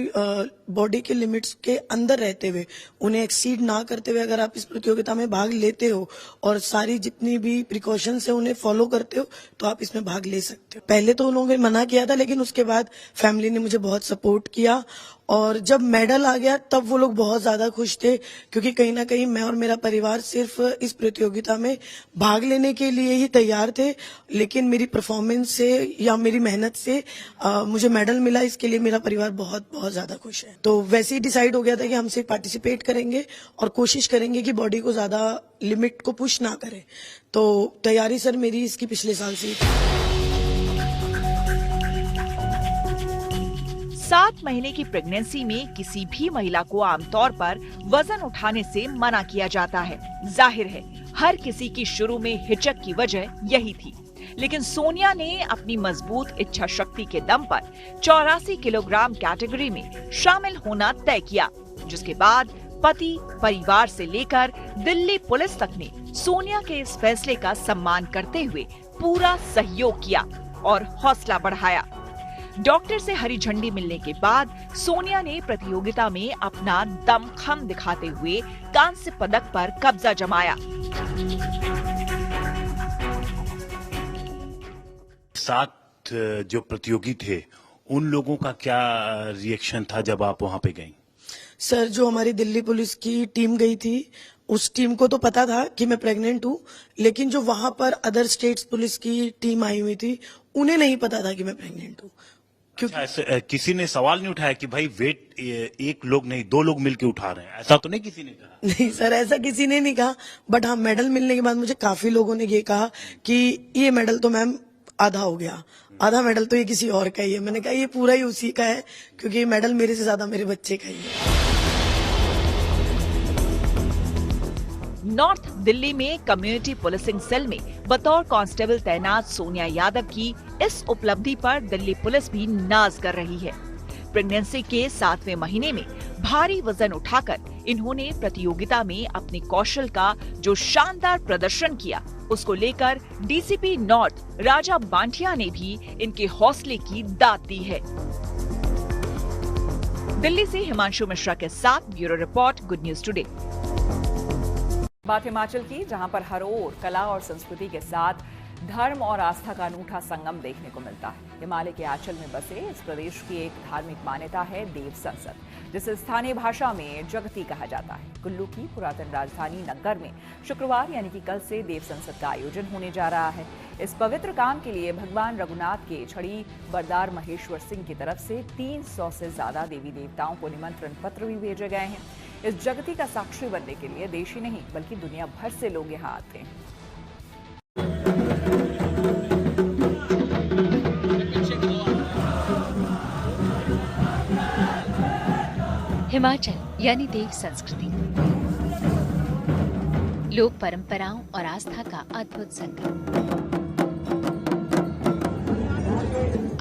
बॉडी के लिमिट्स के अंदर रहते हुए, उन्हें एक्सीड ना करते हुए अगर आप इस प्रतियोगिता में भाग लेते हो और सारी जितनी भी प्रिकॉशंस है उन्हें फॉलो करते हो तो आप इसमें भाग ले सकते हो। पहले तो उन लोगों ने मना किया था, लेकिन उसके बाद फैमिली ने मुझे बहुत सपोर्ट किया और जब मेडल आ गया तब वो लोग बहुत ज्यादा खुश थे, क्योंकि कहीं ना कहीं मैं और मेरा परिवार सिर्फ इस प्रतियोगिता में भाग लेने के लिए ही तैयार थे, लेकिन मेरी परफॉर्मेंस से या मेरी मेहनत से मुझे मेडल मिला, इसके लिए मेरा परिवार बहुत बहुत ज्यादा खुश है। तो वैसे ही डिसाइड हो गया था कि हम सिर्फ पार्टिसिपेट करेंगे और कोशिश करेंगे कि बॉडी को ज्यादा लिमिट को पुश ना करे। तो तैयारी सर मेरी इसकी पिछले साल से ही थी। 7 महीने की प्रेगनेंसी में किसी भी महिला को आमतौर पर वजन उठाने से मना किया जाता है। जाहिर है हर किसी की शुरू में हिचक की वजह यही थी, लेकिन सोनिया ने अपनी मजबूत इच्छा शक्ति के दम पर 84 किलोग्राम कैटेगरी में शामिल होना तय किया, जिसके बाद पति, परिवार से लेकर दिल्ली पुलिस तक ने सोनिया के इस फैसले का सम्मान करते हुए पूरा सहयोग किया और हौसला बढ़ाया। डॉक्टर से हरी झंडी मिलने के बाद सोनिया ने प्रतियोगिता में अपना दमखम दिखाते हुए कांस्य पदक पर कब्जा जमाया। 7 जो प्रतियोगी थे उन लोगों का क्या रिएक्शन था जब आप वहां पे गईं? सर, जो हमारी दिल्ली पुलिस की टीम गई थी उस टीम को तो पता था कि मैं प्रेग्नेंट हूँ, लेकिन जो वहां पर अदर स्टेट्स पुलिस की टीम आई हुई थी उन्हें नहीं पता था कि मैं प्रेग्नेंट हूँ। अच्छा, किसी ने सवाल नहीं उठाया कि भाई वेट एक लोग नहीं 2 लोग मिलके उठा रहे हैं, ऐसा तो नहीं किसी ने कहा? नहीं सर, ऐसा किसी ने नहीं कहा, बट हाँ मेडल मिलने के बाद मुझे काफी लोगों ने ये कहा कि ये मेडल तो मैम आधा हो गया, आधा मेडल तो ये किसी और का ही है। मैंने कहा ये पूरा ही उसी का है, क्योंकि ये मेडल मेरे से ज्यादा मेरे बच्चे का ही है। नॉर्थ दिल्ली में कम्युनिटी पुलिसिंग सेल में बतौर कांस्टेबल तैनात सोनिया यादव की इस उपलब्धि पर दिल्ली पुलिस भी नाज कर रही है। प्रेगनेंसी के 7वें महीने में भारी वजन उठाकर इन्होंने प्रतियोगिता में अपने कौशल का जो शानदार प्रदर्शन किया, उसको लेकर डीसीपी नॉर्थ राजा बांटिया ने भी इनके हौसले की दाद दी है। दिल्ली से हिमांशु मिश्रा के साथ bureau report, good news today. बात हिमाचल की, जहां पर हर ओर कला और संस्कृति के साथ धर्म और आस्था का अनूठा संगम देखने को मिलता है। हिमालय के आंचल में बसे इस प्रदेश की एक धार्मिक मान्यता है देव संसद, जिसे स्थानीय भाषा में जगती कहा जाता है। कुल्लू की पुरातन राजधानी नग्गर में शुक्रवार यानी कि कल से देव संसद का आयोजन होने जा रहा है। इस पवित्र काम के लिए भगवान रघुनाथ के छड़ी बरदार महेश्वर सिंह की तरफ से 300 से ज्यादा देवी देवताओं को निमंत्रण पत्र भी भेजे गए हैं। इस जगती का साक्षी बनने के लिए देश ही नहीं बल्कि दुनिया भर से लोग यहाँ आते हैं। हिमाचल यानी देव संस्कृति, लोक परंपराओं और आस्था का अद्भुत संगम।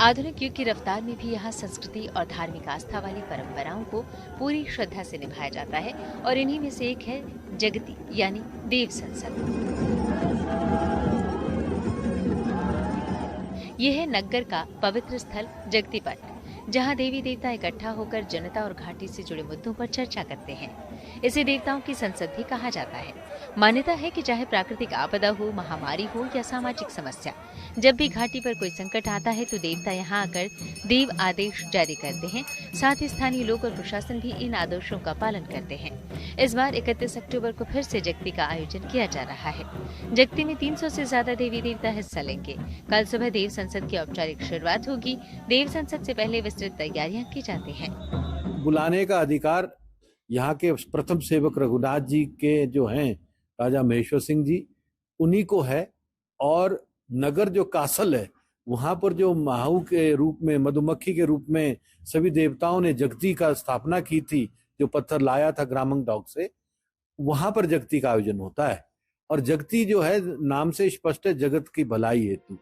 आधुनिक युग की रफ्तार में भी यहाँ संस्कृति और धार्मिक आस्था वाली परंपराओं को पूरी श्रद्धा से निभाया जाता है और इन्हीं में से एक है जगती यानी देव संसद। यह है नग्गर का पवित्र स्थल जगती पट, जहां देवी देवता इकट्ठा होकर जनता और घाटी से जुड़े मुद्दों पर चर्चा करते हैं। इसे देवताओं की संसद भी कहा जाता है। मान्यता है कि चाहे प्राकृतिक आपदा हो, महामारी हो या सामाजिक समस्या, जब भी घाटी पर कोई संकट आता है तो देवता यहाँ आकर देव आदेश जारी करते हैं। साथ ही स्थानीय लोग और प्रशासन भी इन आदेशों का पालन करते हैं। इस बार 31 अक्टूबर को फिर से जगती का आयोजन किया जा रहा है। जगती में 300 से ज्यादा देवी देवता हिस्सा लेंगे। कल सुबह देव संसद की औपचारिक शुरुआत होगी। देव संसद से पहले विस्तृत तैयारियां की जाती हैं। बुलाने का अधिकार यहाँ के प्रथम सेवक रघुनाथ जी के जो हैं राजा महेश्वर सिंह जी, उन्हीं को है। और नगर जो कासल है, वहां पर जो महाऊ के रूप में, मधुमक्खी के रूप में सभी देवताओं ने जगती का स्थापना की थी, जो पत्थर लाया था ग्रामंग डॉक से, वहां पर जगती का आयोजन होता है। और जगती जो है नाम से स्पष्ट है, जगत की भलाई हेतु।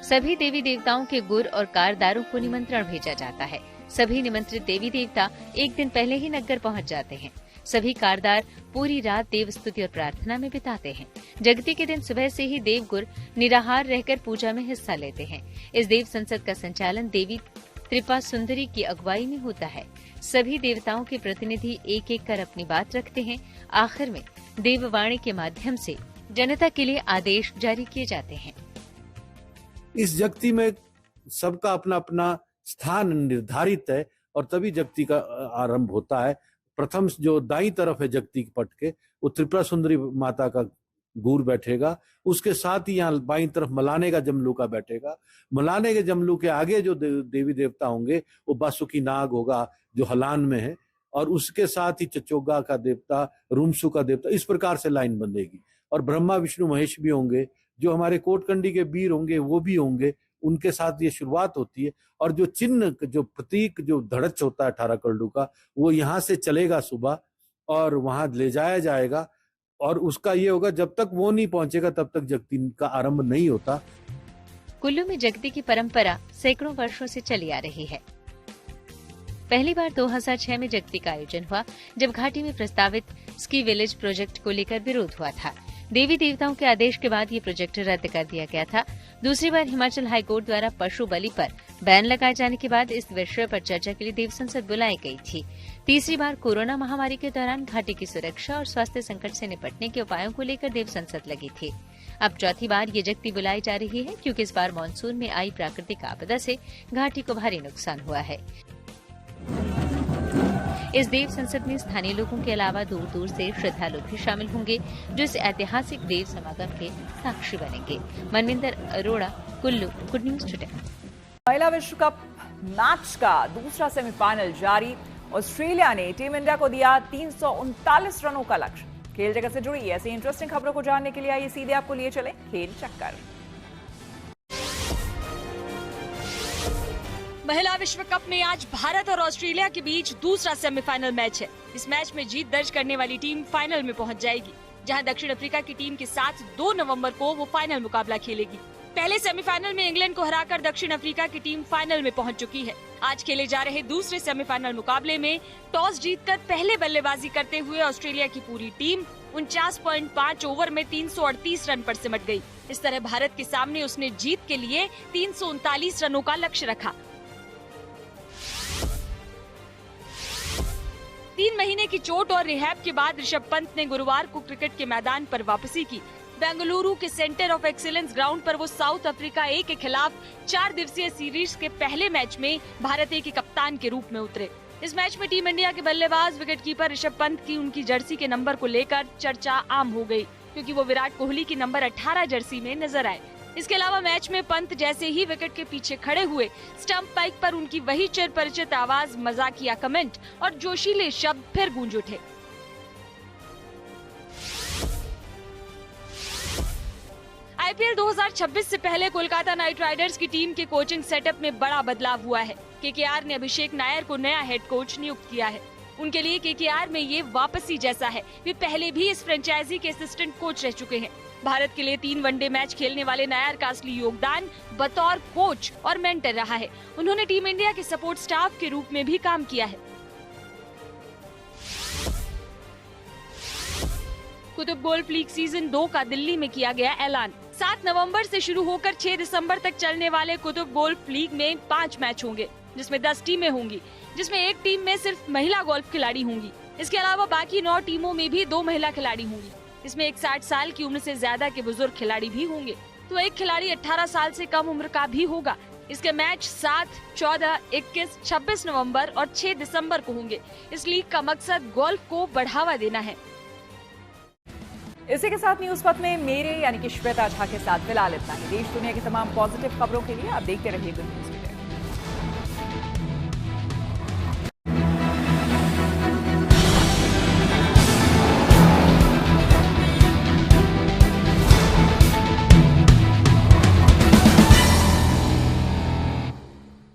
सभी देवी देवताओं के गुर और कारदारों को निमंत्रण भेजा जाता है। सभी निमंत्रित देवी देवता एक दिन पहले ही नग्गर पहुंच जाते हैं। सभी कारदार पूरी रात देव स्तुति और प्रार्थना में बिताते हैं। जगती के दिन सुबह से ही देवगुर निराहार रहकर पूजा में हिस्सा लेते हैं। इस देव संसद का संचालन देवी त्रिपा सुंदरी की अगुवाई में होता है। सभी देवताओं के प्रतिनिधि एक एक कर अपनी बात रखते हैं। आखिर में देववाणी के माध्यम से जनता के लिए आदेश जारी किए जाते हैं। इस जगती में सबका अपना अपना स्थान निर्धारित है और तभी जगती का आरंभ होता है। प्रथम जो दाईं तरफ है जगती के पट के, वो त्रिपुरा सुंदरी माता का गूर बैठेगा। उसके साथ ही यहाँ बाईं तरफ मलाने का जमलू का बैठेगा। मलाने के जमलू के आगे जो देवी देवता होंगे वो बासुकी नाग होगा जो हलान में है, और उसके साथ ही चचोगा का देवता, रूमसू का देवता, इस प्रकार से लाइन बंधेगी। और ब्रह्मा विष्णु महेश भी होंगे, जो हमारे कोटकंडी के वीर होंगे वो भी होंगे, उनके साथ ये शुरुआत होती है। और जो चिन्ह, जो प्रतीक, जो धड़च होता है 18 कल्डू का, वो यहाँ से चलेगा सुबह और वहां ले जाया जाएगा। और उसका ये होगा, जब तक वो नहीं पहुंचेगा तब तक जगती का आरंभ नहीं होता। कुल्लू में जगती की परंपरा सैकड़ों वर्षों से चली आ रही है। पहली बार 2006 में जगती का आयोजन हुआ, जब घाटी में प्रस्तावित स्की विलेज प्रोजेक्ट को लेकर विरोध हुआ था। देवी देवताओं के आदेश के बाद ये प्रोजेक्ट रद्द कर दिया गया था। दूसरी बार हिमाचल हाईकोर्ट द्वारा पशु बलि पर बैन लगाए जाने के बाद इस विषय पर चर्चा के लिए देव संसद बुलाई गई थी। तीसरी बार कोरोना महामारी के दौरान घाटी की सुरक्षा और स्वास्थ्य संकट से निपटने के उपायों को लेकर देव संसद लगी थी। अब चौथी बार ये जगती बुलाई जा रही है, क्योंकि इस बार मानसून में आई प्राकृतिक आपदा से घाटी को भारी नुकसान हुआ है। इस देव संसद में स्थानीय लोगों के अलावा दूर दूर से श्रद्धालु भी शामिल होंगे, जो इस ऐतिहासिक देव समागम के साक्षी बनेंगे। Manvinder Arora, Kullu, good news today. महिला विश्व कप मैच का दूसरा सेमीफाइनल जारी। ऑस्ट्रेलिया ने टीम इंडिया को दिया 339 रनों का लक्ष्य। खेल जगत से जुड़ी ऐसी इंटरेस्टिंग खबरों को जानने के लिए आइए सीधे आपको लिए चले खेल चक्कर। महिला विश्व कप में आज भारत और ऑस्ट्रेलिया के बीच दूसरा सेमीफाइनल मैच है। इस मैच में जीत दर्ज करने वाली टीम फाइनल में पहुंच जाएगी, जहां दक्षिण अफ्रीका की टीम के साथ 2 नवंबर को वो फाइनल मुकाबला खेलेगी। पहले सेमीफाइनल में इंग्लैंड को हराकर दक्षिण अफ्रीका की टीम फाइनल में पहुंच चुकी है। आज खेले जा रहे दूसरे सेमीफाइनल मुकाबले में टॉस जीतकर पहले बल्लेबाजी करते हुए ऑस्ट्रेलिया की पूरी टीम 49.5 ओवर में 338 रन पर सिमट गई। इस तरह भारत के सामने उसने जीत के लिए 339 रनों का लक्ष्य रखा। 3 महीने की चोट और रिहैब के बाद ऋषभ पंत ने गुरुवार को क्रिकेट के मैदान पर वापसी की। बेंगलुरु के सेंटर ऑफ एक्सीलेंस ग्राउंड पर वो साउथ अफ्रीका ए के खिलाफ 4 दिवसीय सीरीज के पहले मैच में भारत ए के कप्तान के रूप में उतरे। इस मैच में टीम इंडिया के बल्लेबाज विकेटकीपर ऋषभ पंत की उनकी जर्सी के नंबर को लेकर चर्चा आम हो गई, क्योंकि वो विराट कोहली की नंबर 18 जर्सी में नजर आए। इसके अलावा मैच में पंत जैसे ही विकेट के पीछे खड़े हुए, स्टंप पाइक पर उनकी वही चिर परिचित आवाज, मजाकिया कमेंट और जोशीले शब्द फिर गूंज उठे। आईपीएल 2026 से पहले कोलकाता नाइट राइडर्स की टीम के कोचिंग सेटअप में बड़ा बदलाव हुआ है। केकेआर ने अभिषेक नायर को नया हेड कोच नियुक्त किया है। उनके लिए केकेआर में ये वापसी जैसा है। वे पहले भी इस फ्रेंचाइजी के असिस्टेंट कोच रह चुके हैं। भारत के लिए 3 वनडे मैच खेलने वाले नायर का असली योगदान बतौर कोच और मेंटर रहा है। उन्होंने टीम इंडिया के सपोर्ट स्टाफ के रूप में भी काम किया है। कुतुब गोल्फ लीग सीजन 2 का दिल्ली में किया गया ऐलान। 7 नवंबर से शुरू होकर 6 दिसंबर तक चलने वाले कुतुब गोल्फ लीग में 5 मैच होंगे, जिसमें 10 टीमें होंगी, जिसमें एक टीम में सिर्फ महिला गोल्फ खिलाड़ी होंगी। इसके अलावा बाकी 9 टीमों में भी 2 महिला खिलाड़ी होंगी। इसमें एक 60 साल की उम्र से ज्यादा के बुजुर्ग खिलाड़ी भी होंगे, तो एक खिलाड़ी 18 साल से कम उम्र का भी होगा। इसके मैच 7, 14, 21, 26 नवंबर और 6 दिसंबर को होंगे। इस लीग का मकसद गोल्फ को बढ़ावा देना है। इसी के साथ न्यूज पथ में मेरे यानी कि श्वेता झा के साथ फिलहाल इतना ही। देश दुनिया की तमाम पॉजिटिव खबरों के लिए आप देखते रहिए गुड न्यूज।